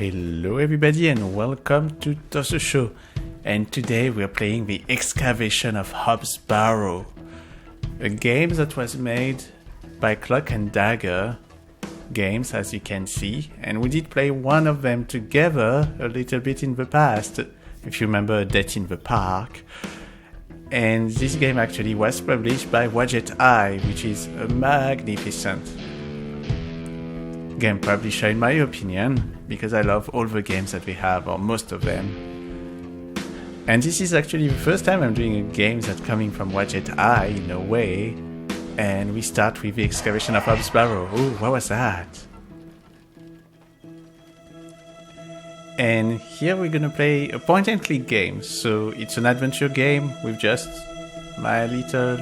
Hello everybody and welcome to Tosso Show, and today we are playing the Excavation of Hob Barrow, a game that was made by Clock and Dagger Games, as you can see, and we did play one of them together a little bit in the past, if you remember A Death in the Park. And this game actually was published by Wadjet Eye, which is a magnificent game publisher in my opinion, because I love all the games that we have, or most of them. And this is actually the first time I'm doing a game that's coming from Wadjet Eye in a way. And we start with the Excavation of Hob Barrow. Oh, what was that? And here we're gonna play a point and click game. So it's an adventure game with just my little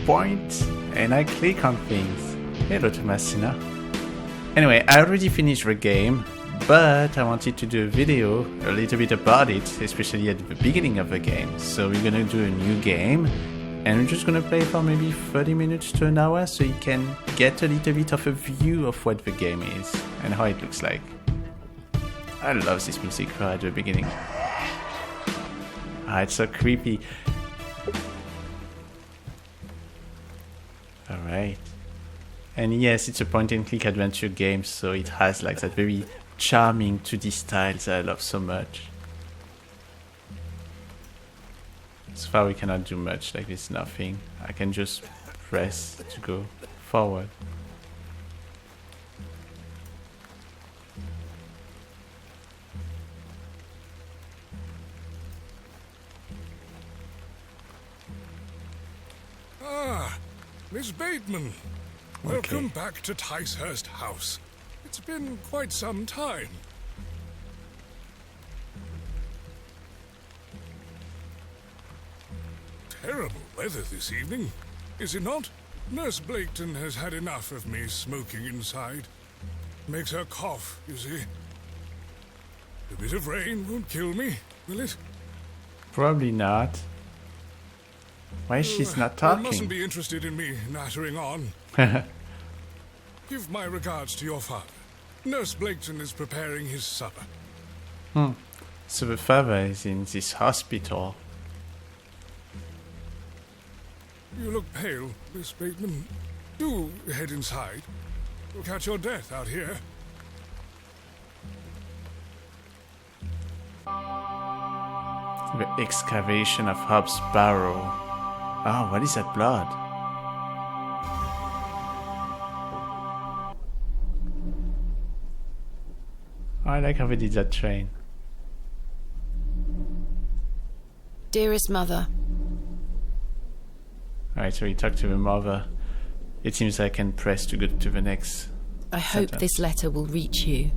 point and I click on things. Hello Thomasina. Anyway, I already finished the game, but I wanted to do a video a little bit about it, especially at the beginning of the game. So we're gonna do a new game, and we're just gonna play for maybe 30 minutes to an hour, so you can get a little bit of a view of what the game is and how it looks like. I love this music right at the beginning. Ah, it's so creepy. Alright. And yes, it's a point and click adventure game, so it has like that very charming 2D style that I love so much. So far we cannot do much, like there's nothing. I can just press to go forward. Ah, Miss Bateman. Welcome back to Ticehurst House. It's been quite some time. Terrible weather this evening, is it not? Nurse Blaketon has had enough of me smoking inside. Makes her cough, you see. A bit of rain won't kill me, will it? Probably not. Why is she not talking? You mustn't be interested in me nattering on. Give my regards to your father. Nurse Blaketon is preparing his supper. So the father is in this hospital. You look pale, Miss Bateman. Do head inside. You'll catch your death out here. The Excavation of Hob Barrow. Oh, what is that blood? I like how they did that train. Dearest mother. Alright, so we talk to the mother. It seems I can press to go to the next I hope sentence. this letter will reach you.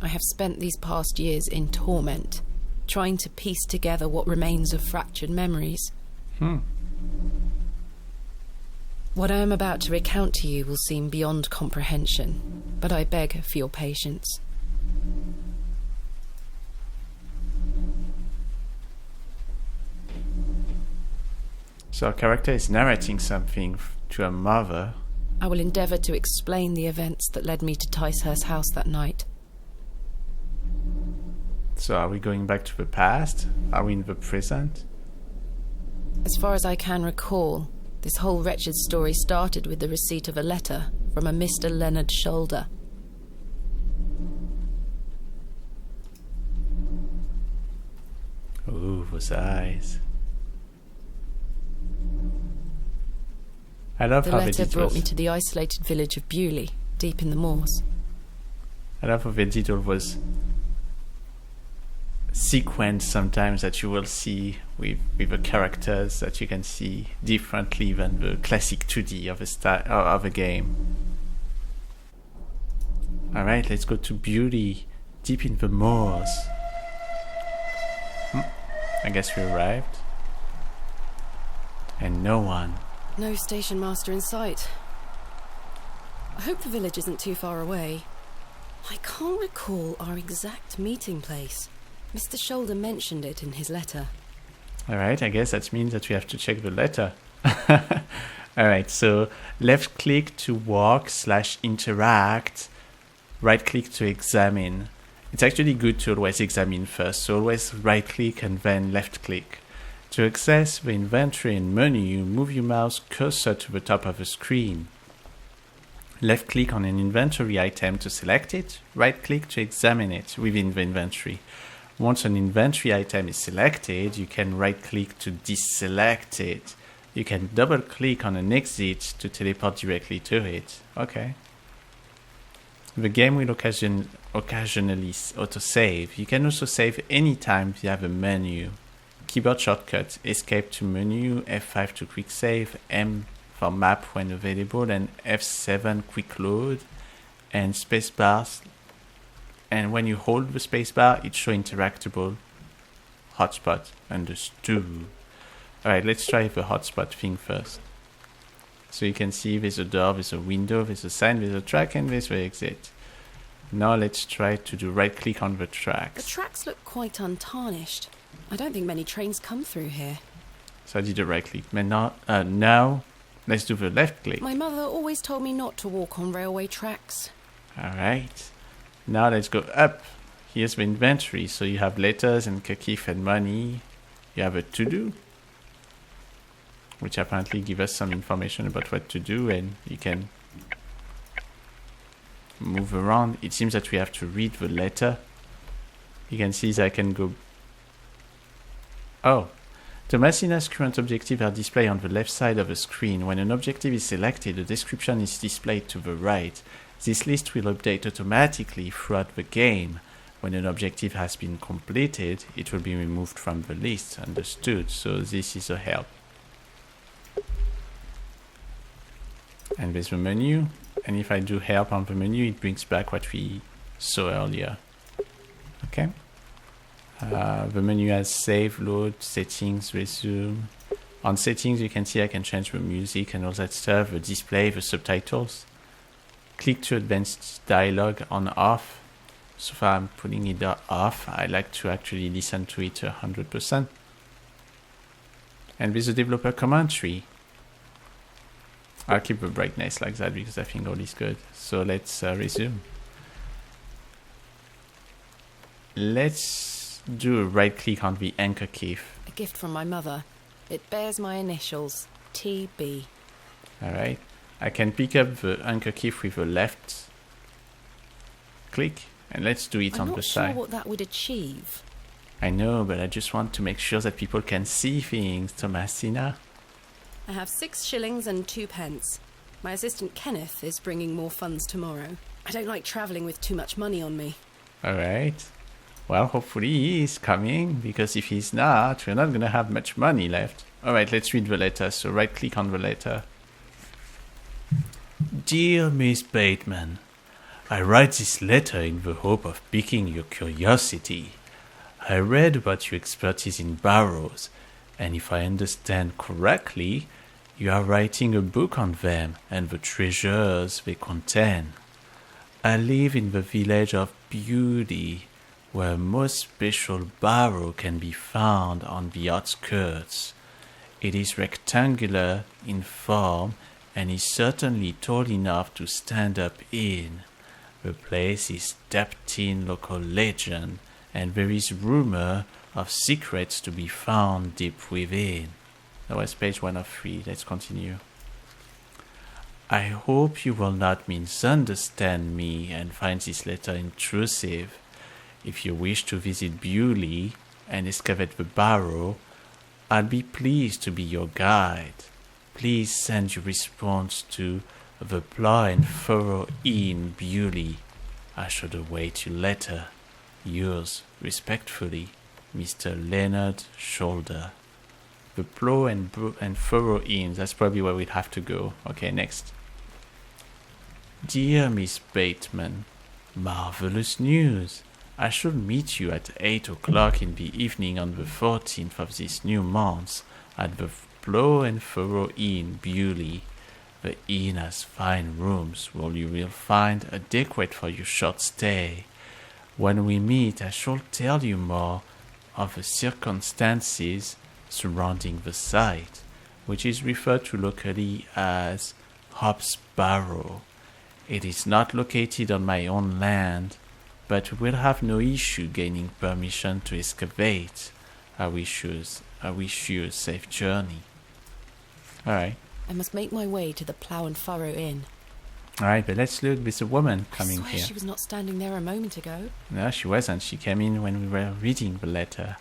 I have spent these past years in torment, trying to piece together what remains of fractured memories. What I am about to recount to you will seem beyond comprehension, but I beg for your patience. So our character is narrating something to her mother. I will endeavour to explain the events that led me to Ticehurst House that night. So are we going back to the past? Are we in the present? As far as I can recall, this whole wretched story started with the receipt of a letter from a Mr. Leonard Shoulder. Ooh, those eyes. I love The how they letter did brought those. me to the isolated village of Bewley, deep in the moors. I love how they did all those sequence sometimes that you will see with the characters that you can see differently than the classic 2D of a style of a game. Alright, let's go to Beauty, deep in the moors. I guess we arrived. And no one. No station master in sight. I hope the village isn't too far away. I can't recall our exact meeting place. Mr. Shoulder mentioned it in his letter. Alright, I guess that means that we have to check the letter. Alright, so left click to walk/interact, right click to examine. It's actually good to always examine first, so always right click and then left click. To access the inventory and menu, move your mouse cursor to the top of the screen. Left click on an inventory item to select it, right click to examine it within the inventory. Once an inventory item is selected, you can right click to deselect it. You can double click on an exit to teleport directly to it. Okay. The game will occasionally autosave. You can also save anytime via the menu. Keyboard shortcut, escape to menu, F5 to quick save, M for map when available, and F7 quick load, and spacebar. And when you hold the spacebar, it shows interactable hotspot. Understood. Alright, let's try the hotspot thing first. So you can see there's a door, there's a window, there's a sign, there's a track, and there's the exit. Now let's try to do right click on the tracks. The tracks look quite untarnished. I don't think many trains come through here. So I did a right click. But now let's do the left click. My mother always told me not to walk on railway tracks. Alright. Now let's go up. Here's the inventory. So you have letters and kakif and money. You have a to-do, which apparently give us some information about what to do, and you can move around. It seems that we have to read the letter. You can see that I can go... Oh. Thomasina's current objectives are displayed on the left side of the screen. When an objective is selected, a description is displayed to the right. This list will update automatically throughout the game. When an objective has been completed, it will be removed from the list. Understood. So this is a help. And there's the menu. And if I do help on the menu, it brings back what we saw earlier. Okay. The menu has save, load, settings, resume. On settings, you can see I can change the music and all that stuff, the display, the subtitles. Click to advanced dialogue on off. So far I'm putting it off. I like to actually listen to it 100%. And with the developer commentary, I'll keep the brightness like that because I think all is good. So let's resume. Let's do a right click on the anchor key. A gift from my mother. It bears my initials, TB. Alright. I can pick up the anchor key with a left click, and let's do it on the side. I'm not sure what that would achieve. I know, but I just want to make sure that people can see things, Thomasina. I have 6 shillings and 2 pence. My assistant Kenneth is bringing more funds tomorrow. I don't like travelling with too much money on me. Alright. Well, hopefully he is coming, because if he's not, we're not going to have much money left. Alright, let's read the letter. So right click on the letter. Dear Miss Bateman, I write this letter in the hope of piquing your curiosity. I read about your expertise in barrows, and if I understand correctly, you are writing a book on them and the treasures they contain. I live in the village of Beauty, where a most special barrow can be found on the outskirts. It is rectangular in form and is certainly tall enough to stand up in. The place is steeped in local legend, and there is rumor of secrets to be found deep within. That was page 1 of 3. Let's continue. I hope you will not misunderstand me and find this letter intrusive. If you wish to visit Bewley and excavate the barrow, I'll be pleased to be your guide. Please send your response to the Plough and Furrow Inn, Bewley. I should await your letter. Yours respectfully, Mr. Leonard Shoulder. The Plough and Furrow Inn, that's probably where we'd have to go. Okay, next. Dear Miss Bateman, marvelous news. I shall meet you at 8 o'clock in the evening on the 14th of this new month at the Plough and Furrow Inn, Bewley. The inn has fine rooms where you will find adequate for your short stay. When we meet, I shall tell you more of the circumstances surrounding the site, which is referred to locally as Hob Barrow. It is not located on my own land, but we will have no issue gaining permission to excavate. I wish you a safe journey. Alright. I must make my way to the Plough and Furrow Inn. Alright, but let's look. There's a woman coming I swear here. she was not standing there a moment ago. No, she wasn't. She came in when we were reading the letter.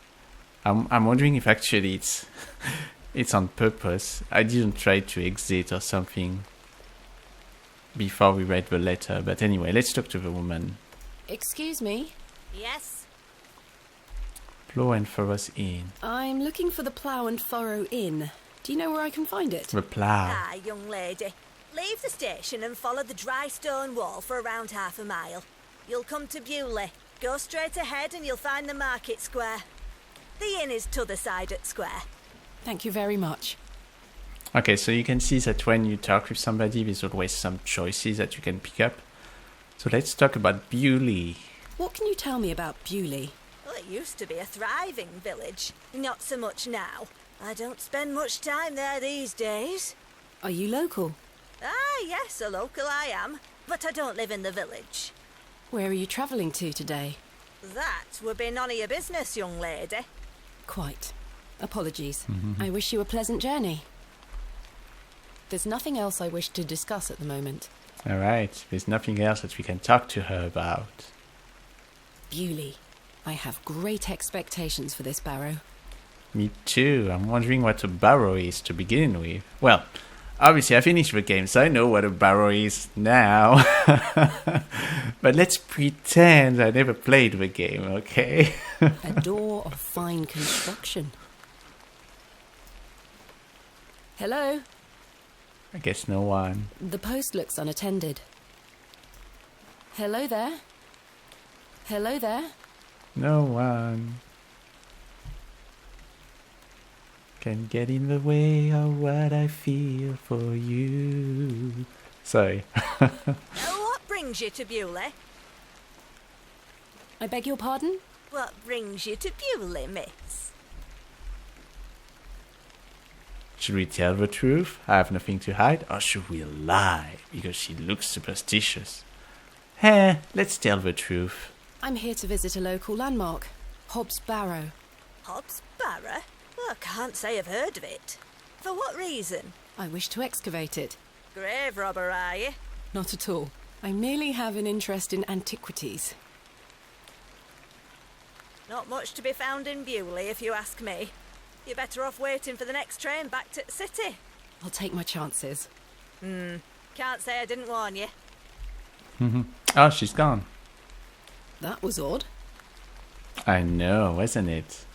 I'm wondering if actually it's on purpose. I didn't try to exit or something before we read the letter. But anyway, let's talk to the woman. Excuse me? Yes? Plough and Furrow's Inn. I'm looking for the Plough and Furrow Inn. Do you know where I can find it? The plough. Ah, young lady. Leave the station and follow the dry stone wall for around half a mile. You'll come to Bewley. Go straight ahead and you'll find the market square. The inn is t'other side at square. Thank you very much. Okay, so you can see that when you talk with somebody, there's always some choices that you can pick up. So let's talk about Bewley. What can you tell me about Bewley? Well, it used to be a thriving village. Not so much now. I don't spend much time there these days. Are you local? Ah, yes, a local I am. But I don't live in the village. Where are you travelling to today? That would be none of your business, young lady. Quite. Apologies. I wish you a pleasant journey. There's nothing else I wish to discuss at the moment. Alright, there's nothing else that we can talk to her about. Bewley. I have great expectations for this barrow. Me too. I'm wondering what a barrow is to begin with. Well, obviously I finished the game, so I know what a barrow is now. But let's pretend I never played the game, okay? A door of fine construction. Hello? I guess no one. The post looks unattended. Hello there? Hello there? No one can get in the way of what I feel for you. Sorry. What brings you to Bewley? I beg your pardon? What brings you to Bewley, miss? Should we tell the truth? I have nothing to hide. Or should we lie? Because she looks superstitious. Let's tell the truth. I'm here to visit a local landmark, Hob Barrow. Hob Barrow? Well, I can't say I've heard of it. For what reason? I wish to excavate it. Grave robber, are you? Not at all. I merely have an interest in antiquities. Not much to be found in Bewley, if you ask me. You're better off waiting for the next train back to the city. I'll take my chances. Can't say I didn't warn you. Oh, she's gone. That was odd. I know, wasn't it?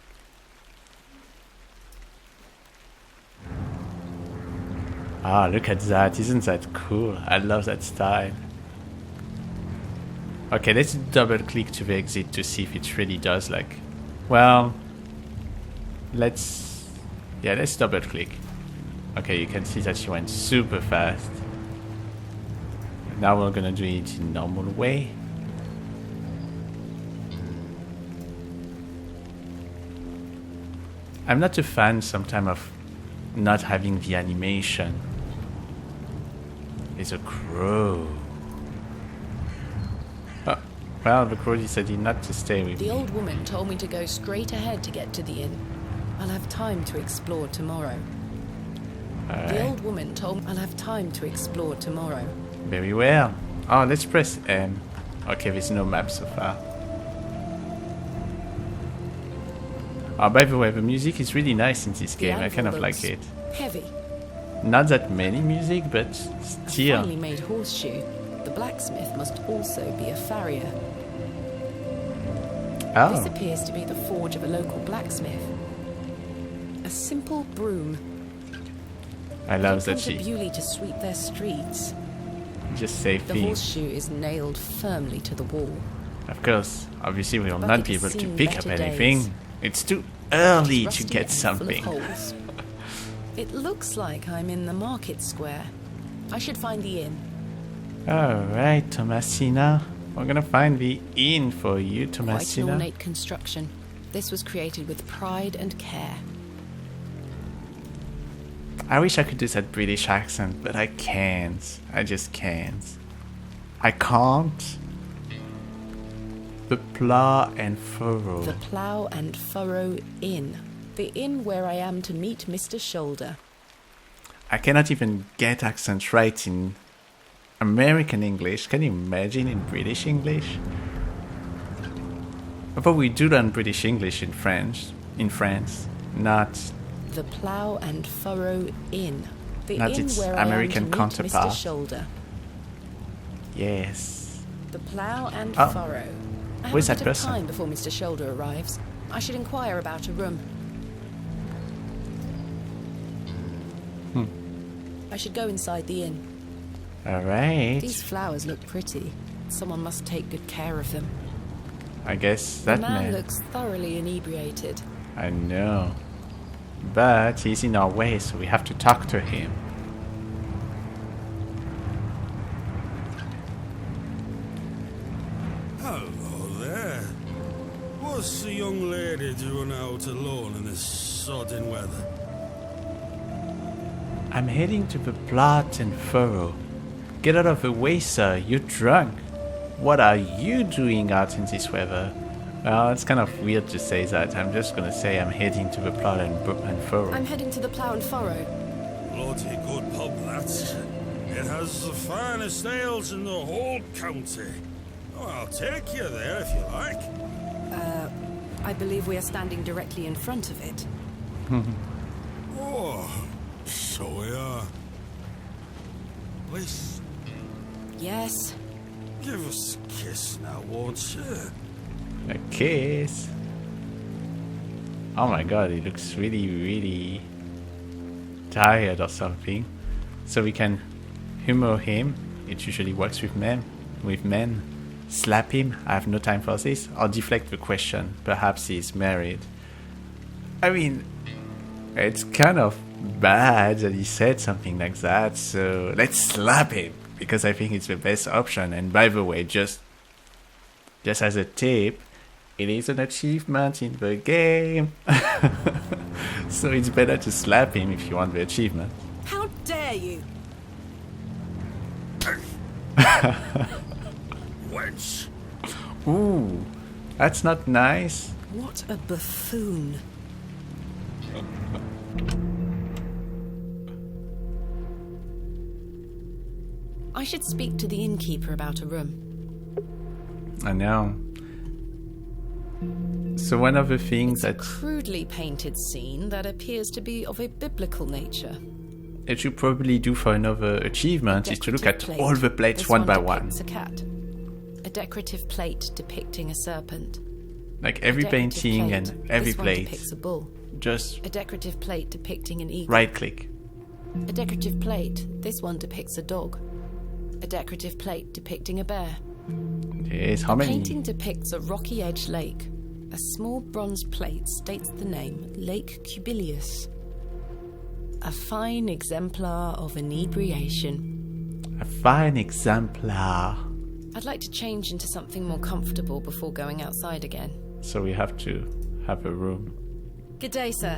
Ah, look at that. Isn't that cool? I love that style. Okay, let's double click to the exit to see if it really does like... Well... Let's double click. Okay, you can see that she went super fast. Now we're gonna do it in normal way. I'm not a fan sometimes of not having the animation. It's a crow. Oh, well, the crow decided not to stay with me. The old woman told me to go straight ahead to get to the inn. I'll have time to explore tomorrow. Alright. The old woman told me I'll have time to explore tomorrow. Very well. Oh, let's press M. Okay, there's no map so far. Oh, by the way, the music is really nice in this game. I kind of like it. Heavy. Not that many music, but A still. finely made horseshoe. The blacksmith must also be a farrier. This Oh, appears to be the forge of a local blacksmith. A simple broom. I love Come that to she Bewley to sweep their streets. just say The things. horseshoe is nailed firmly to the wall. Of course, obviously we will But not it be has able to seen pick up better anything. days. It's too early It's to rusty get and full of something. holes. It looks like I'm in the market square. I should find the inn. Alright, Thomasina. We're gonna find the inn for you, Quite an Thomasina. ornate construction. This was created with pride and care. I wish I could do that British accent, but I can't. I just can't. I can't. The Plough and Furrow. The Plough and Furrow Inn. The inn where I am to meet Mr. Shoulder. I cannot even get accents right in American English. Can you imagine in British English? But we do learn British English in France, not The Plough and Furrow Inn. The Not inn its where American I am to meet counterpart. Mr. Shoulder. yes. The Plough and Oh. Furrow. I have Where's a that bit person? of time before Mr. Shoulder arrives. I should inquire about a room. I should go inside the inn. All right. These flowers look pretty. Someone must take good care of them. I guess The that man man. looks thoroughly inebriated. I know. But he's in our way, so we have to talk to him. Hello there. What's the young lady doing out alone in this sodding weather? I'm heading to the Plot and Furrow. Get out of the way, sir. You're drunk. What are you doing out in this weather? Well, it's kind of weird to say that. I'm just gonna say I'm heading to the Plot and Furrow. I'm heading to the Plough and Furrow. Bloody good pub, that. It has the finest ales in the whole county. Oh, I'll take you there if you like. I believe we are standing directly in front of it. Oh, so we are. Please, Yes. give us a kiss now, won't you? A kiss. Oh my god, he looks really, really tired or something. So we can humor him. It usually works with men. Slap him. I have no time for this. Or deflect the question. Perhaps he's married. I mean, it's kind of bad that he said something like that. So let's slap him because I think it's the best option. And by the way, just as a tip, it is an achievement in the game. So it's better to slap him if you want the achievement. How dare you? Wench! Ooh, that's not nice. What a buffoon. I should speak to the innkeeper about a room. I know. So one of the things that Crudely painted scene that appears to be of a biblical nature. it should probably do for another achievement is to look at Decorative plate. all the plates This one by one. depicts a cat. A decorative plate depicting a serpent. Like every A decorative painting plate. and every This one plate. depicts a bull. Just A decorative plate depicting an eagle. right click. A decorative plate. This one depicts a dog. A decorative plate depicting a bear. Yes, how The many? painting depicts a rocky edge lake. A small bronze plate states the name Lake Cubilius. A fine exemplar of inebriation. A fine exemplar. I'd like to change into something more comfortable before going outside again. So we have to have a room. Good day, sir.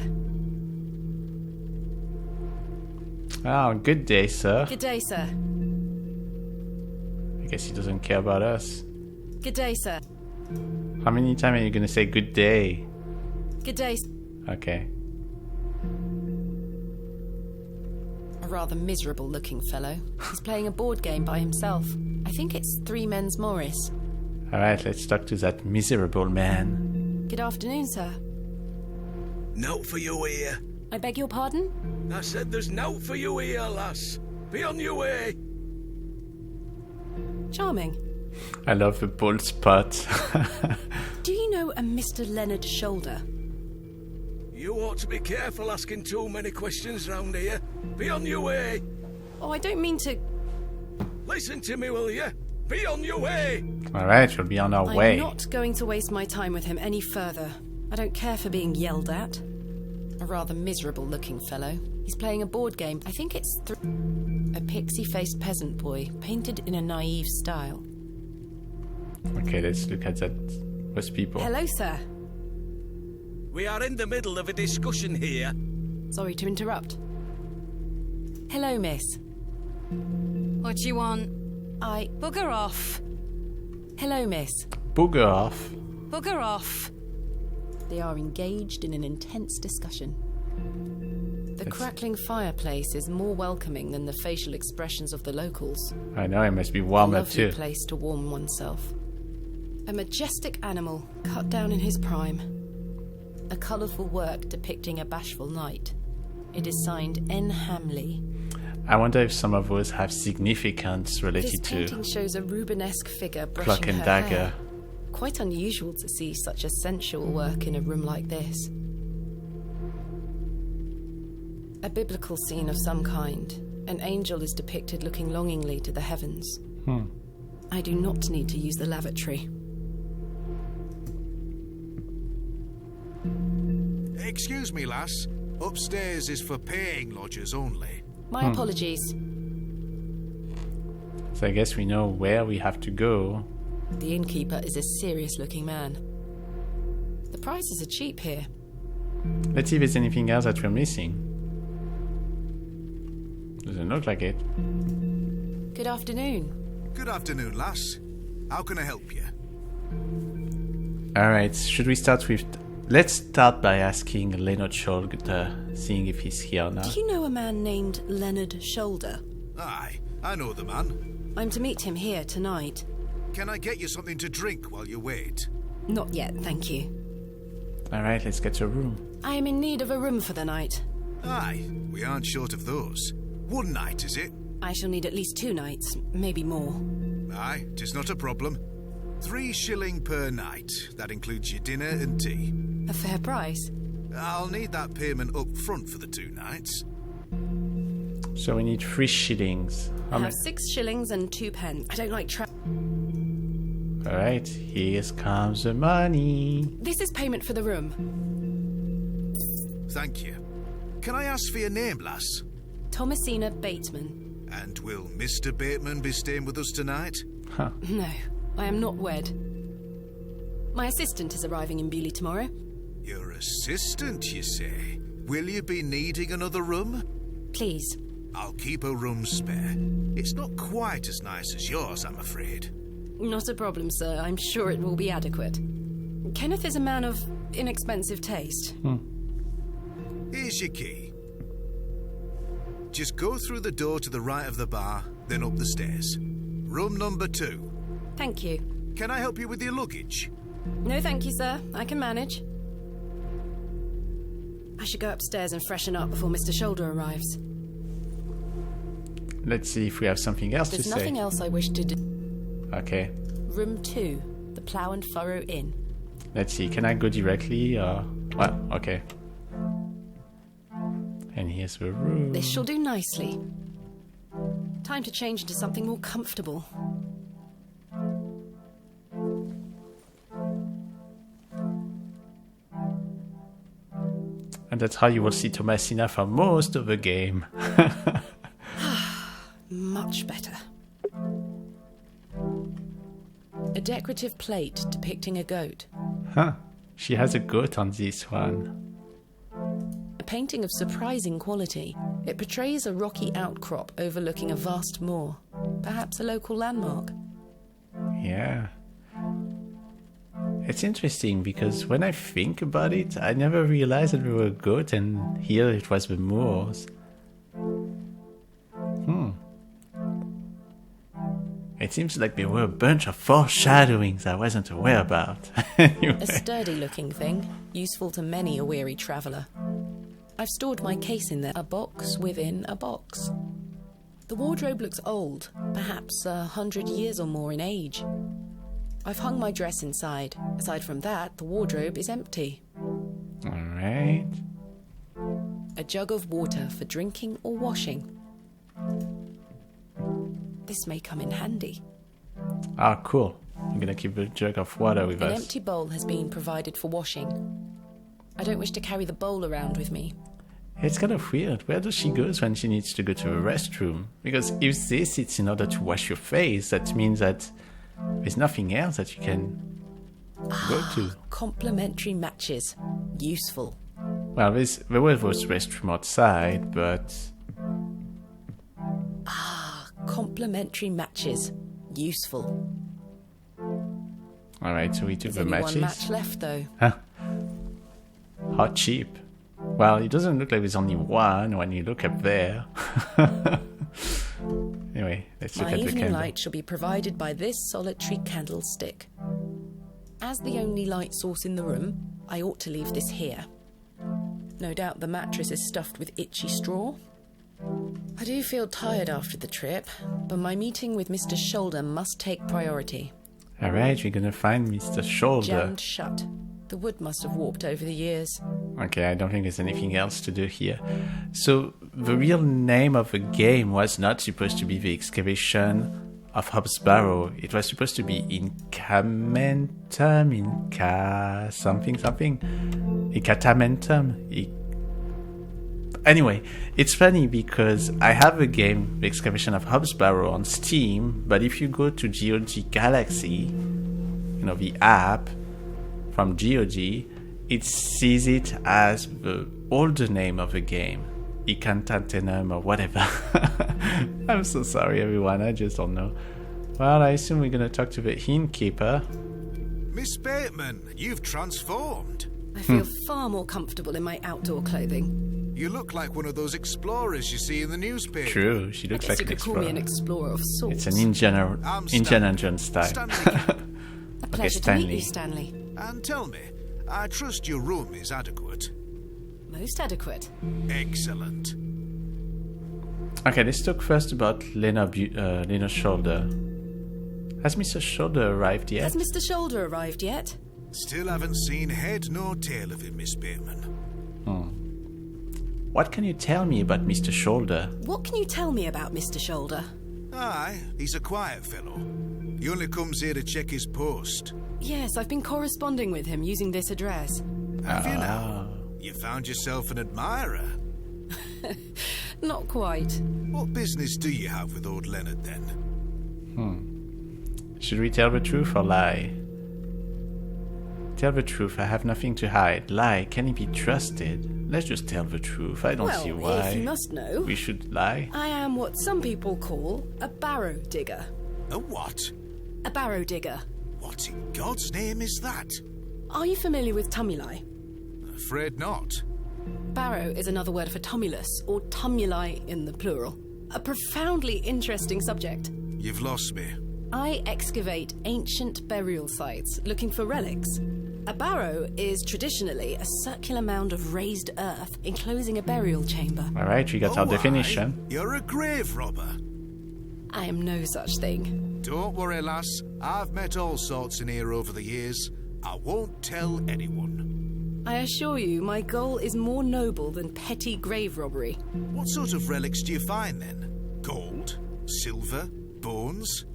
Oh, good day, sir. Good day, sir. I guess he doesn't care about us. Good day, sir. How many times are you gonna say good day? Good day. Okay. A rather miserable looking fellow. He's playing a board game by himself. I think it's Three Men's Morris. Alright, let's talk to that miserable man. Good afternoon, sir. Note for you here. I beg your pardon? I said there's note for you here, lass. Be on your way. Charming. I love the bald spot. Do you know a Mr. Leonard Shoulder? You ought to be careful asking too many questions round here. Be on your way. Oh, I don't mean to... Listen to me, will you? Be on your way. Alright, we'll be on our way. I'm not going to waste my time with him any further. I don't care for being yelled at. A rather miserable looking fellow. He's playing a board game. I think it's a pixie-faced peasant boy, painted in a naive style. Okay, let's look at those people. Hello, sir. We are in the middle of a discussion here. Sorry to interrupt. Hello, miss. What you want? Bugger off. Hello, miss. Booger off. Bugger off. They are engaged in an intense discussion. The crackling fireplace is more welcoming than the facial expressions of the locals. I know, it must be A warmer lovely too. place to warm oneself. A majestic animal cut down in his prime. A colourful work depicting a bashful knight. It is signed N. Hamley. I wonder if some of those have significance This related painting to shows a Rubenesque figure brushing Cloak and her Dagger. hair. Quite unusual to see such a sensual work in a room like this. A biblical scene of some kind. An angel is depicted looking longingly to the heavens. I do not need to use the lavatory. Excuse me, lass. Upstairs is for paying lodgers only. My apologies. So I guess we know where we have to go. The innkeeper is a serious-looking man. The prices are cheap here. Let's see if there's anything else that we're missing. Doesn't look like it. Good afternoon. Good afternoon, lass. How can I help you? Alright, should we start with... Let's start by asking Leonard Shoulder, seeing if he's here now. Do you know a man named Leonard Shoulder? Aye, I know the man. I'm to meet him here tonight. Can I get you something to drink while you wait? Not yet, thank you. Alright, let's get to a room. I am in need of a room for the night. Aye, we aren't short of those. One night, is it? I shall need at least 2 nights, maybe more. Aye, 'tis not a problem. 3 shilling per night. That includes your dinner and tea. A fair price. I'll need that payment up front for the 2 nights. So we need 3 shillings. I have 6 shillings and 2 pence. I don't like Alright, here comes the money. This is payment for the room. Thank you. Can I ask for your name, lass? Thomasina Bateman. And will Mr. Bateman be staying with us tonight? No, I am not wed. My assistant is arriving in Beaulieu tomorrow. Your assistant, you say? Will you be needing another room? Please. I'll keep a room spare. It's not quite as nice as yours, I'm afraid. Not a problem, sir. I'm sure it will be adequate. Kenneth is a man of inexpensive taste. Here's your key. Just go through the door to the right of the bar, then up the stairs. Room number 2. Thank you. Can I help you with your luggage? No, thank you, sir. I can manage. I should go upstairs and freshen up before Mr. Shoulder arrives. Let's see if we have something else There's to say. nothing else I wish to do. Okay. Room 2, the Plough and Furrow Inn. Let's see, can I go directly or... Well, okay. And here's the room. This shall do nicely. Time to change into something more comfortable. And that's how you will see Thomasina for most of the game. Much better. A decorative plate depicting a goat. Huh. She has a goat on this one. A painting of surprising quality. It portrays a rocky outcrop overlooking a vast moor. Perhaps a local landmark. Yeah. It's interesting because when I think about it, I never realized that we were a goat and here it was the moors. It seems like there were a bunch of foreshadowings I wasn't aware about. Anyway. A sturdy-looking thing, useful to many a weary traveller. I've stored my case in there, a box within a box. The wardrobe looks old, perhaps 100 years or more in age. I've hung my dress inside. Aside from that, the wardrobe is empty. Alright. A jug of water for drinking or washing. This may come in handy. Ah, cool. I'm gonna keep a jug of water with An us. empty bowl has been provided for washing. I don't wish to carry the bowl around with me. It's kind of weird. Where does she go when she needs to go to a restroom? Because if this is in order to wash your face, that means that there's nothing else that you can go to. Complimentary matches. Useful. Well, there were those restrooms outside, but... Complimentary matches. Useful. Alright, so we took There's the only matches. one match left, though. How cheap. Well, it doesn't look like there's only one when you look up there. Anyway, let's look My at the evening candle. light shall be provided by this solitary candlestick. As the only light source in the room, I ought to leave this here. No doubt the mattress is stuffed with itchy straw. I do feel tired after the trip, but my meeting with Mr. Shoulder must take priority. Alright, we're gonna find Mr. Shoulder. Jammed shut. The wood must have warped over the years. Okay, I don't think there's anything else to do here. So, the real name of the game was not supposed to be the Excavation of Hob Barrow. It was supposed to be Incamentum, something. Incatamentum. Anyway, it's funny because I have a game, the Excavation of Hob Barrow, on Steam, but if you go to GOG Galaxy, the app from GOG, it sees it as the older name of the game, Incantatenum or whatever. I'm so sorry, everyone, I just don't know. Well, I assume we're gonna talk to the innkeeper. Miss Bateman, you've transformed. I feel far more comfortable in my outdoor clothing. You look like one of those explorers you see in the newspaper. True, she looks I guess like you an could call me an explorer. explorer of sorts. It's an Indiana Jones style. Stanley. A pleasure to meet you, Stanley. And tell me, I trust your room is adequate. Most adequate. Excellent. Okay, let's talk first about Lena Shoulder. Has Mr. Shoulder arrived yet? Has Mr. Shoulder arrived yet? Still haven't seen head nor tail of him, Miss Bateman. What can you tell me about Mr. Shoulder? What can you tell me about Mr. Shoulder? Aye, he's a quiet fellow. He only comes here to check his post. Yes, I've been corresponding with him using this address. Have you now? You found yourself an admirer. Not quite. What business do you have with old Leonard, then? Should we tell the truth or lie? Tell the truth, I have nothing to hide. Lie, can he be trusted? Let's just tell the truth. I don't see why if you must know, we should lie. I am what some people call a barrow digger. A what? A barrow digger. What in God's name is that? Are you familiar with tumuli? Afraid not. Barrow is another word for tumulus, or tumuli in the plural. A profoundly interesting subject. You've lost me. I excavate ancient burial sites looking for relics. A barrow is traditionally a circular mound of raised earth enclosing a burial chamber. Alright, we got our definition. You're a grave robber. I am no such thing. Don't worry, lass. I've met all sorts in here over the years. I won't tell anyone. I assure you, my goal is more noble than petty grave robbery. What sort of relics do you find, then? Gold? Silver? Bones?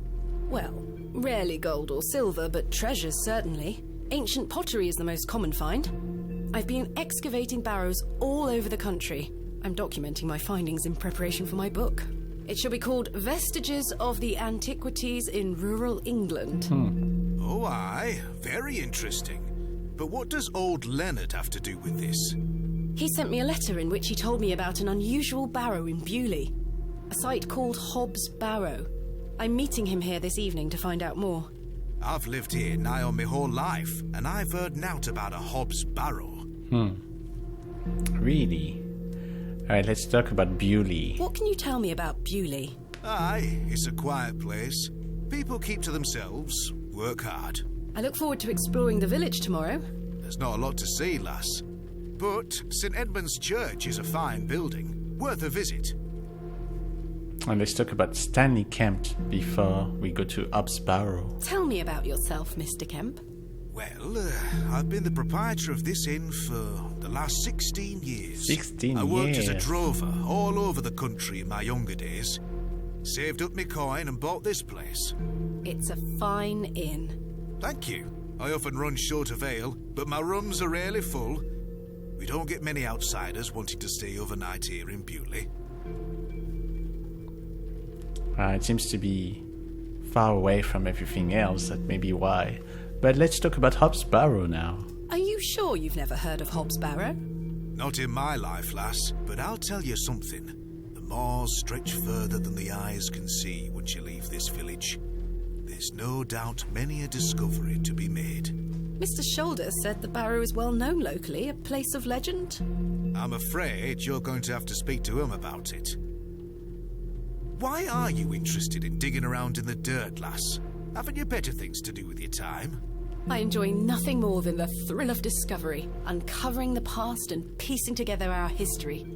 Well, rarely gold or silver, but treasures certainly. Ancient pottery is the most common find. I've been excavating barrows all over the country. I'm documenting my findings in preparation for my book. It shall be called Vestiges of the Antiquities in Rural England. Oh, aye. Very interesting. But what does old Leonard have to do with this? He sent me a letter in which he told me about an unusual barrow in Bewley, a site called Hob Barrow. I'm meeting him here this evening to find out more. I've lived here nigh on my whole life, and I've heard nowt about a Hob Barrow. Really? Alright, let's talk about Bewley. What can you tell me about Bewley? Aye, it's a quiet place. People keep to themselves, work hard. I look forward to exploring the village tomorrow. There's not a lot to see, lass. But St. Edmund's Church is a fine building, worth a visit. And let's talk about Stanley Kemp before we go to Hob Barrow. Tell me about yourself, Mr. Kemp. Well, I've been the proprietor of this inn for the last 16 years. 16 I worked as a years. drover all over the country in my younger days. Saved up my coin and bought this place. It's a fine inn. Thank you. I often run short of ale, but my rooms are rarely full. We don't get many outsiders wanting to stay overnight here in Bewley. It seems to be far away from everything else, that may be why. But let's talk about Hob Barrow now. Are you sure you've never heard of Hob Barrow? Not in my life, lass, but I'll tell you something. The moors stretch further than the eyes can see once you leave this village. There's no doubt many a discovery to be made. Mr. Shoulder said the Barrow is well known locally, a place of legend. I'm afraid you're going to have to speak to him about it. Why are you interested in digging around in the dirt, lass? Haven't you better things to do with your time? I enjoy nothing more than the thrill of discovery, uncovering the past and piecing together our history.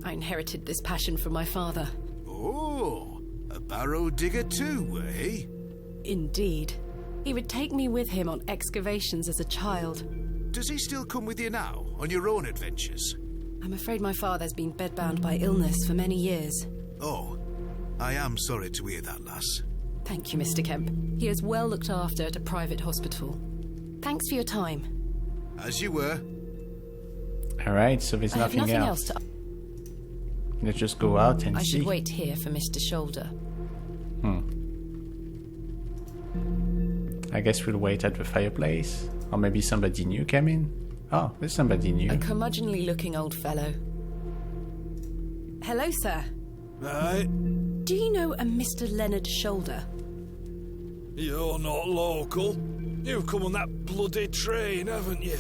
I inherited this passion from my father. Oh, a barrow digger too, eh? Indeed. He would take me with him on excavations as a child. Does he still come with you now, on your own adventures? I'm afraid my father's been bedbound by illness for many years. Oh, I am sorry to hear that, lass. Thank you, Mr. Kemp. He is well looked after at a private hospital. Thanks for your time. As you were. Alright, so there's nothing else. To... Let's just go out and I see. should wait here for Mr. Shoulder. I guess we'll wait at the fireplace. Or maybe somebody new came in. Oh, there's somebody new. A curmudgeonly looking old fellow. Hello, sir. Right. Do you know a Mr. Leonard Shoulder? You're not local. You've come on that bloody train, haven't you?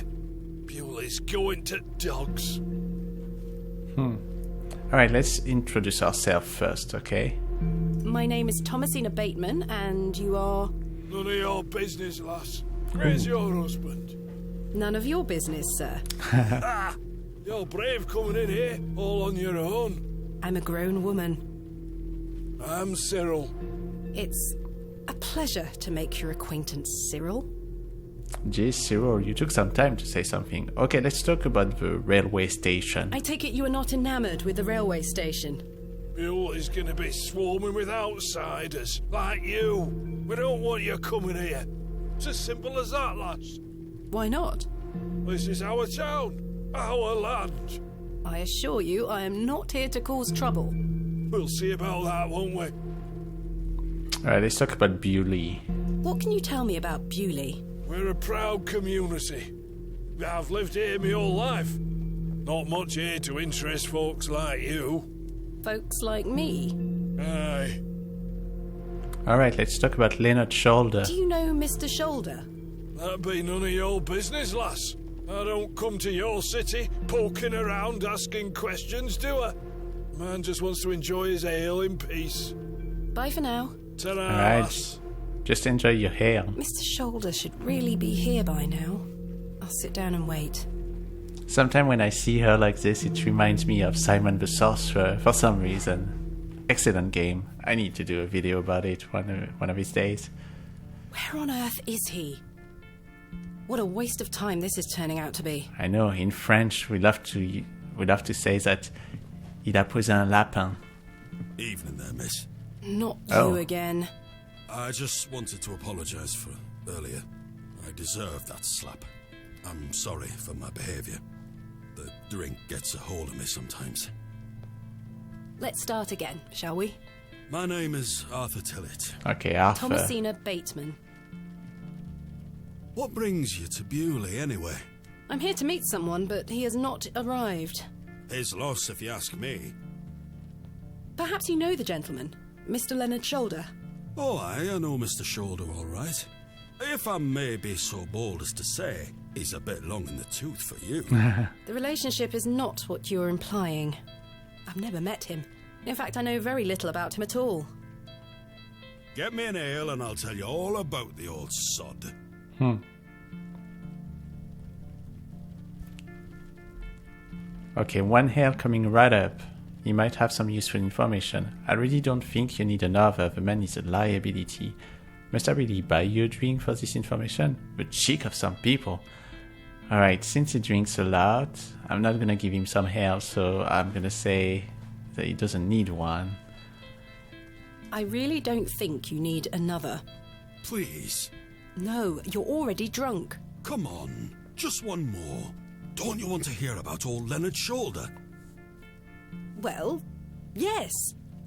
Bewley's going to dogs. Alright, let's introduce ourselves first, okay? My name is Thomasina Bateman, and you are... None of your business, lass. Where's your husband? None of your business, sir. You're brave coming in here, all on your own. I'm a grown woman. I'm Cyril. It's a pleasure to make your acquaintance, Cyril. Jeez, Cyril, you took some time to say something. Okay, let's talk about the railway station. I take it you are not enamoured with the railway station. Bewley's gonna be swarming with outsiders, like you. We don't want you coming here. It's as simple as that, lass. Why not? This is our town, our land. I assure you, I am not here to cause trouble. We'll see about that, won't we? Alright, let's talk about Bewley. What can you tell me about Bewley? We're a proud community. I've lived here my whole life. Not much here to interest folks like you. Folks like me? Aye. Alright, let's talk about Leonard Shoulder. Do you know Mr. Shoulder? That'd be none of your business, lass. I don't come to your city poking around asking questions, do I? Man just wants to enjoy his ale in peace. Bye for now. Ta-ra, Alright. lass. Just enjoy your hair. Mr. Shoulder should really be here by now. I'll sit down and wait. Sometimes when I see her like this, it reminds me of Simon the Sorcerer for some reason. Excellent game. I need to do a video about it one of these days. Where on earth is he? What a waste of time this is turning out to be. I know, in French we love to say that il a posé un lapin. Evening there, miss. Not Oh. you again. I just wanted to apologise for earlier. I deserved that slap. I'm sorry for my behaviour. The drink gets a hold of me sometimes. Let's start again, shall we? My name is Arthur Tillett. Okay, Arthur. Thomasina Bateman. What brings you to Bewley, anyway? I'm here to meet someone, but he has not arrived. His loss, if you ask me. Perhaps you know the gentleman, Mr. Leonard Shoulder. Oh, I know Mr. Shoulder all right. If I may be so bold as to say, he's a bit long in the tooth for you. The relationship is not what you're implying. I've never met him. In fact, I know very little about him at all. Get me an ale and I'll tell you all about the old sod. Okay, one hair coming right up. He might have some useful information. I really don't think you need another. The man is a liability. Must I really buy you a drink for this information? The cheek of some people. Alright, since he drinks a lot, I'm not gonna give him some hair, so I'm gonna say that he doesn't need one. I really don't think you need another. Please, No, you're already drunk. come on, just one more. Don't you want to hear about old Leonard Shoulder? Well, yes.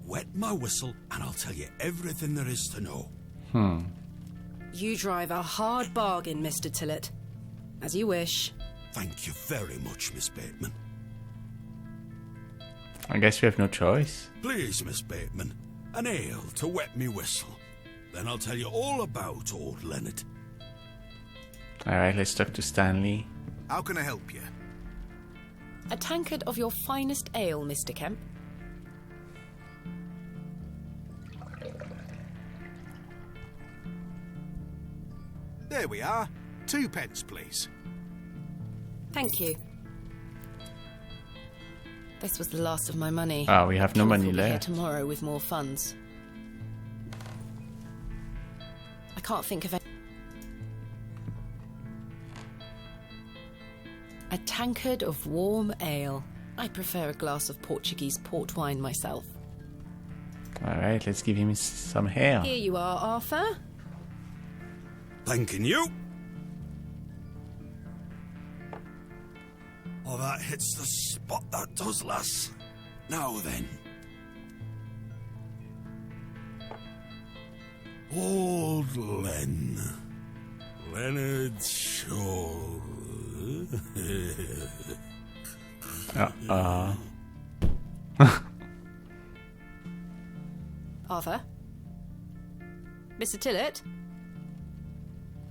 Wet my whistle and I'll tell you everything there is to know. You drive a hard bargain, Mr. Tillett. As you wish. Thank you very much, Miss Bateman. I guess we have no choice. Please, Miss Bateman, an ale to wet me whistle. Then I'll tell you all about old Leonard. Alright, let's talk to Stanley. How can I help you? A tankard of your finest ale, Mr. Kemp. There we are. 2 pence, please. Thank you. This was the last of my money. Ah, we have no money Kenneth will be here left. tomorrow with more funds. I can't think of any. A tankard of warm ale. I prefer a glass of Portuguese port wine myself. Alright, let's give him some ale. Here you are, Arthur. Thanking you. Oh, that hits the spot, that does, lass. Now then. Old Len. Leonard Shaw. Arthur? Mr. Tillett?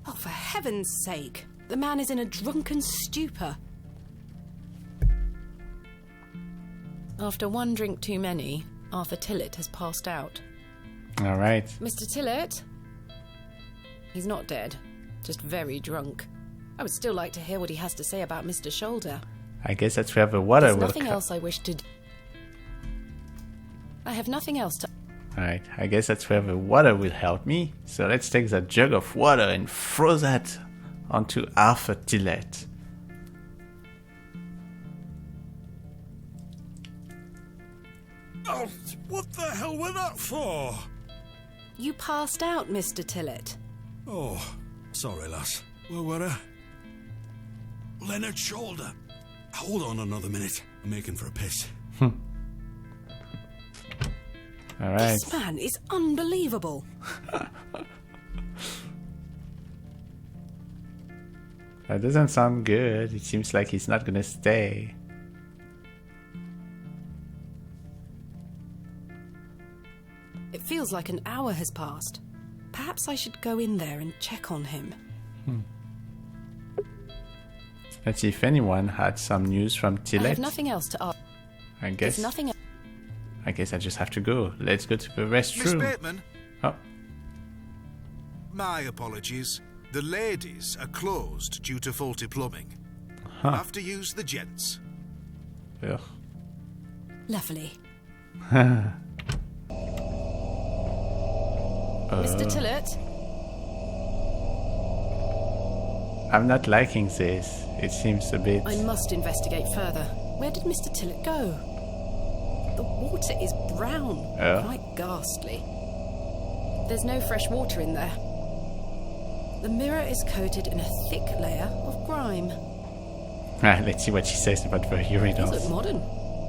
Oh, for heaven's sake. The man is in a drunken stupor. After one drink too many, Arthur Tillett has passed out. Alright. Mr. Tillett? He's not dead, just very drunk. I would still like to hear what he has to say about Mr. Shoulder. I guess that's where the water There's will nothing come. else I wish to do. I have nothing else to... Alright, I guess that's where the water will help me. So let's take that jug of water and throw that onto Arthur Tillett. Oh, what the hell were that for? You passed out, Mr. Tillett. Oh, sorry, lass. Where were I? Leonard Shoulder. Hold on another minute. I'm making for a piss. Alright. This man is unbelievable. That doesn't sound good. It seems like he's not gonna stay. It feels like an hour has passed. Perhaps I should go in there and check on him. Let's see if anyone had some news from I Tillett. have nothing else to ask. I guess. There's nothing. I guess I just have to go. Let's go to the Miss restroom. Bateman, Oh, my apologies. The ladies are closed due to faulty plumbing. Huh. Have to use the gents. ugh. Lovely. Mr. Tillett? I'm not liking this. It seems a bit. I must investigate further. Where did Mr. Tillett go? The water is brown. Oh. Quite ghastly. There's no fresh water in there. The mirror is coated in a thick layer of grime. Let's see what she says about the These look urinals. modern.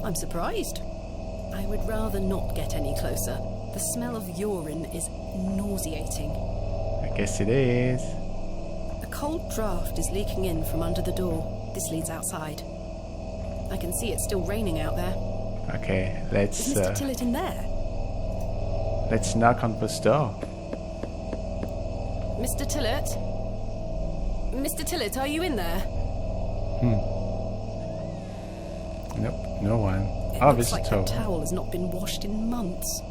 I'm surprised. I would rather not get any closer. The smell of urine is nauseating. I guess it is. A cold draft is leaking in from under the door. This leads outside. I can see it's still raining out there. Okay, let's Is Mr. Tillett in there? let's knock on this door. Mr. Tillett? Mr. Tillett, are you in there? Nope, no one. It Oh, looks this is like a the towel. towel has not been washed in months.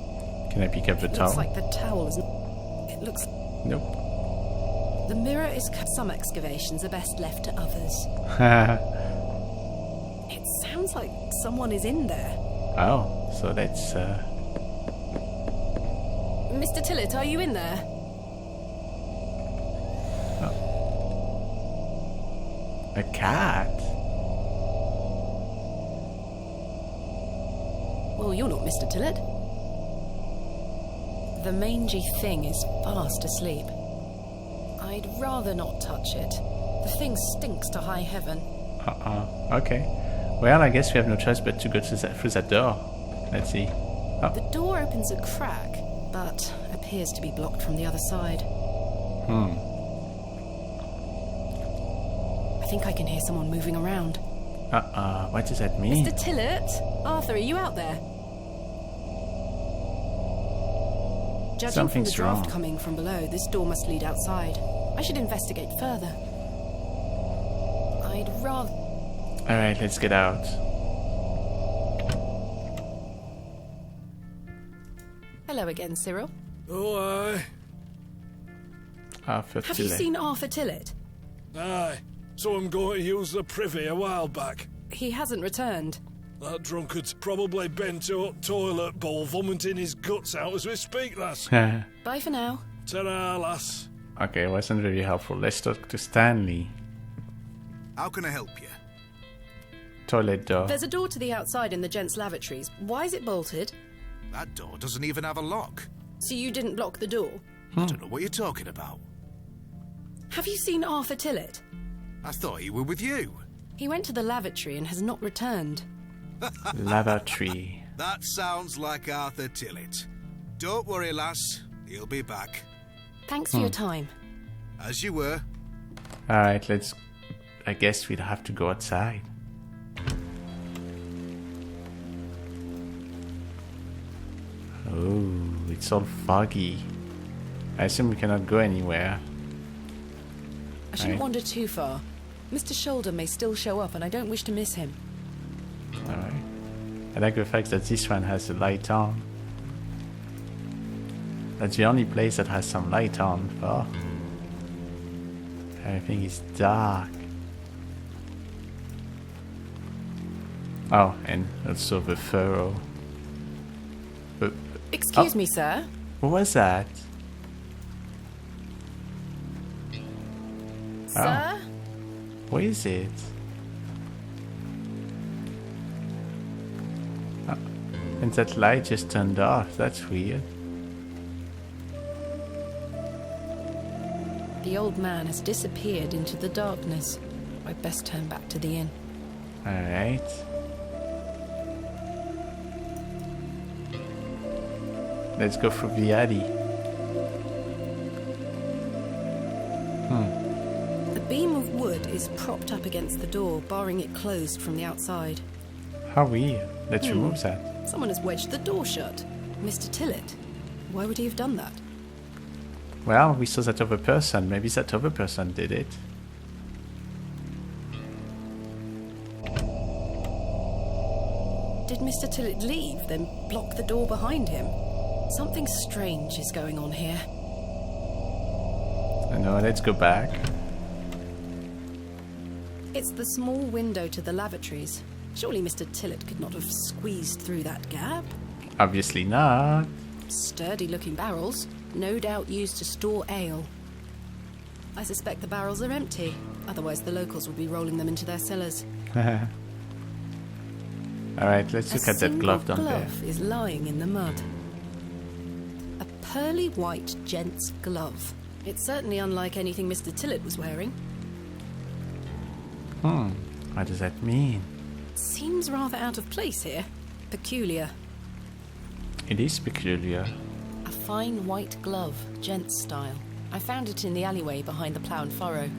Can I pick up the It towel? looks like the towel is... It looks... Nope. The mirror is... Some excavations are best left to others. It sounds like someone is in there. Oh, so that's Mr. Tillett, are you in there? a cat. Well, you're not Mr. Tillett. The mangy thing is fast asleep. I'd rather not touch it. The thing stinks to high heaven. Okay. Well, I guess we have no choice but to go to through that door. Let's see. The door opens a crack. but appears to be blocked from the other side. I think I can hear someone moving around. What does that mean? Mr. Tillett? Arthur, are you out there? Judging Something's from the draft wrong. coming from below, this door must lead outside. I should investigate further. I'd rather... Alright, let's get out. Hello again, Cyril. Oh, aye. Arthur Have you Tillett. seen Arthur Tillett? Aye. Saw him go to use the privy a while back. He hasn't returned. That drunkard's probably bent to a toilet bowl, vomiting his guts out as we speak, lass. Bye for now. Ta-ra, lass. Okay, wasn't very helpful. Let's talk to Stanley. How can I help you? Toilet door. There's a door to the outside in the gents' lavatories. Why is it bolted? That door doesn't even have a lock. So you didn't block the door? I don't know what you're talking about. Have you seen Arthur Tillett? I thought he were with you. He went to the lavatory and has not returned. Lavatory. That sounds like Arthur Tillett. Don't worry, lass. He'll be back. Thanks for your time. As you were. Alright, let's... I guess we'd have to go outside. Oh, it's all foggy. I assume we cannot go anywhere. I shouldn't Right. wander too far. Mr. Shoulder may still show up and I don't wish to miss him. Alright. I like the fact that this one has a light on. That's the only place that has some light on. Oh. Everything is dark. Oh, and also the furrow. Excuse me, sir. What was that? Sir? What is it? Oh, and that light just turned off. That's weird. The old man has disappeared into the darkness. I'd best turn back to the inn. Alright. Let's go through the alley. The beam of wood is propped up against the door, barring it closed from the outside. How weird. Let's remove that. Someone has wedged the door shut. Mr. Tillett. Why would he have done that? Well, we saw that other person. Maybe that other person did it. Did Mr. Tillett leave, then block the door behind him? Something strange is going on here. No, let's go back. It's the small window to the lavatories. Surely Mr. Tillett could not have squeezed through that gap. Obviously not. Sturdy-looking barrels, no doubt used to store ale. I suspect the barrels are empty, otherwise the locals would be rolling them into their cellars. Alright, let's look at that glove down there. A glove is lying in the mud. A pearly white gent's glove. It's certainly unlike anything Mr. Tillett was wearing. What does that mean? Seems rather out of place here. Peculiar. It is peculiar. A fine white glove, gent's style. I found it in the alleyway behind the ploughed furrow.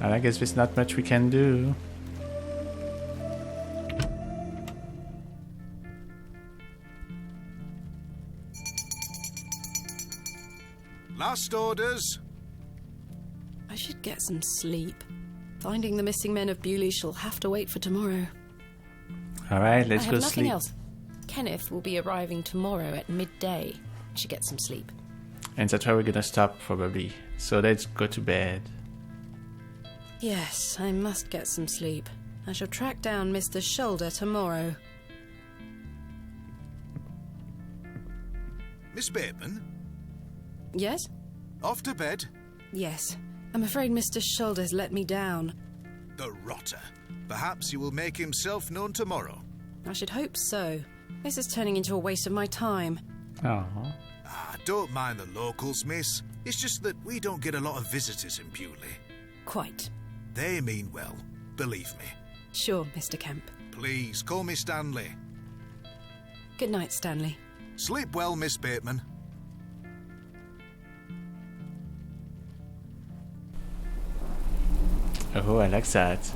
And I guess there's not much we can do. Last orders. I should get some sleep. Finding the missing men of Bewley shall have to wait for tomorrow. Alright, let's I go have nothing sleep. else. Kenneth will be arriving tomorrow at midday. I should get some sleep. And that's where we're gonna stop, probably. So let's go to bed. Yes, I must get some sleep. I shall track down Mr. Shoulder tomorrow. Miss Bateman, Yes? off to bed. Yes. I'm afraid Mr. Shoulder's let me down. The rotter. Perhaps he will make himself known tomorrow. I should hope so. This is turning into a waste of my time. Oh. Don't mind the locals, miss. It's just that we don't get a lot of visitors in Bewley. Quite. They mean well, believe me. Sure, Mr. Kemp. Please, call me Stanley. Good night, Stanley. Sleep well, Miss Bateman. Oh, I like that.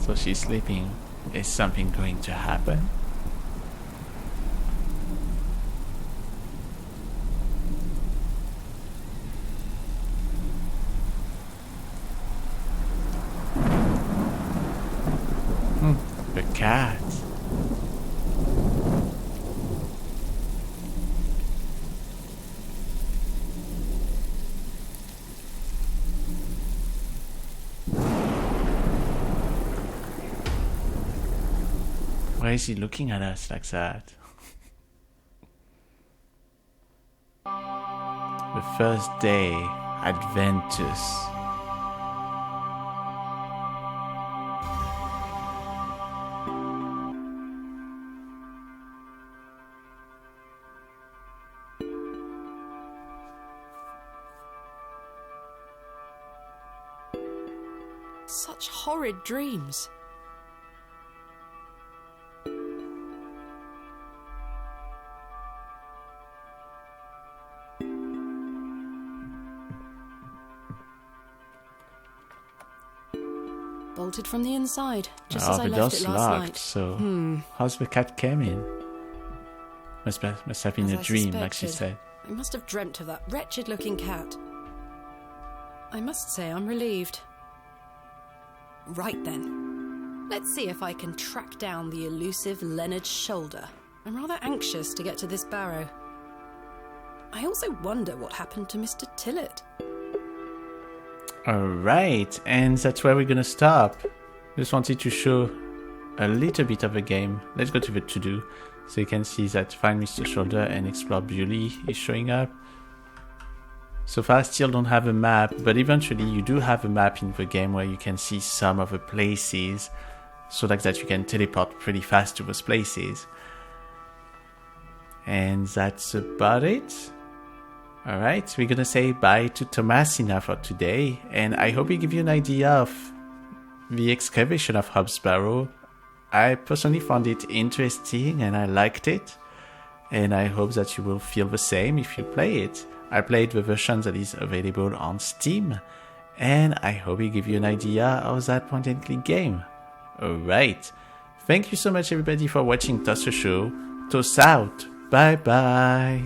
So she's sleeping. Is something going to happen? The cat. Why is he looking at us like that? The first day, Adventus. Such horrid dreams. Bolted from the inside, just as I the left door's it last locked, night. so how's the cat came in? Must have been As a I dream, like she suspected. said. I must have dreamt of that wretched-looking cat. I must say I'm relieved. Right then. Let's see if I can track down the elusive Leonard Shoulder. I'm rather anxious to get to this barrow. I also wonder what happened to Mr. Tillett. Alright, and that's where we're gonna stop. Just wanted to show a little bit of the game. Let's go to the to-do. So you can see that Find Mr. Shoulder and Explore Bewley is showing up. So far I still don't have a map, but eventually you do have a map in the game where you can see some of the places, so like that you can teleport pretty fast to those places. And that's about it. Alright, we're gonna say bye to Thomasina for today, and I hope we give you an idea of the excavation of Hob Barrow. I personally found it interesting and I liked it, and I hope that you will feel the same if you play it. I played the version that is available on Steam, and I hope we give you an idea of that point-and-click game. Alright, thank you so much everybody for watching Toss the Show. Toss out, bye bye.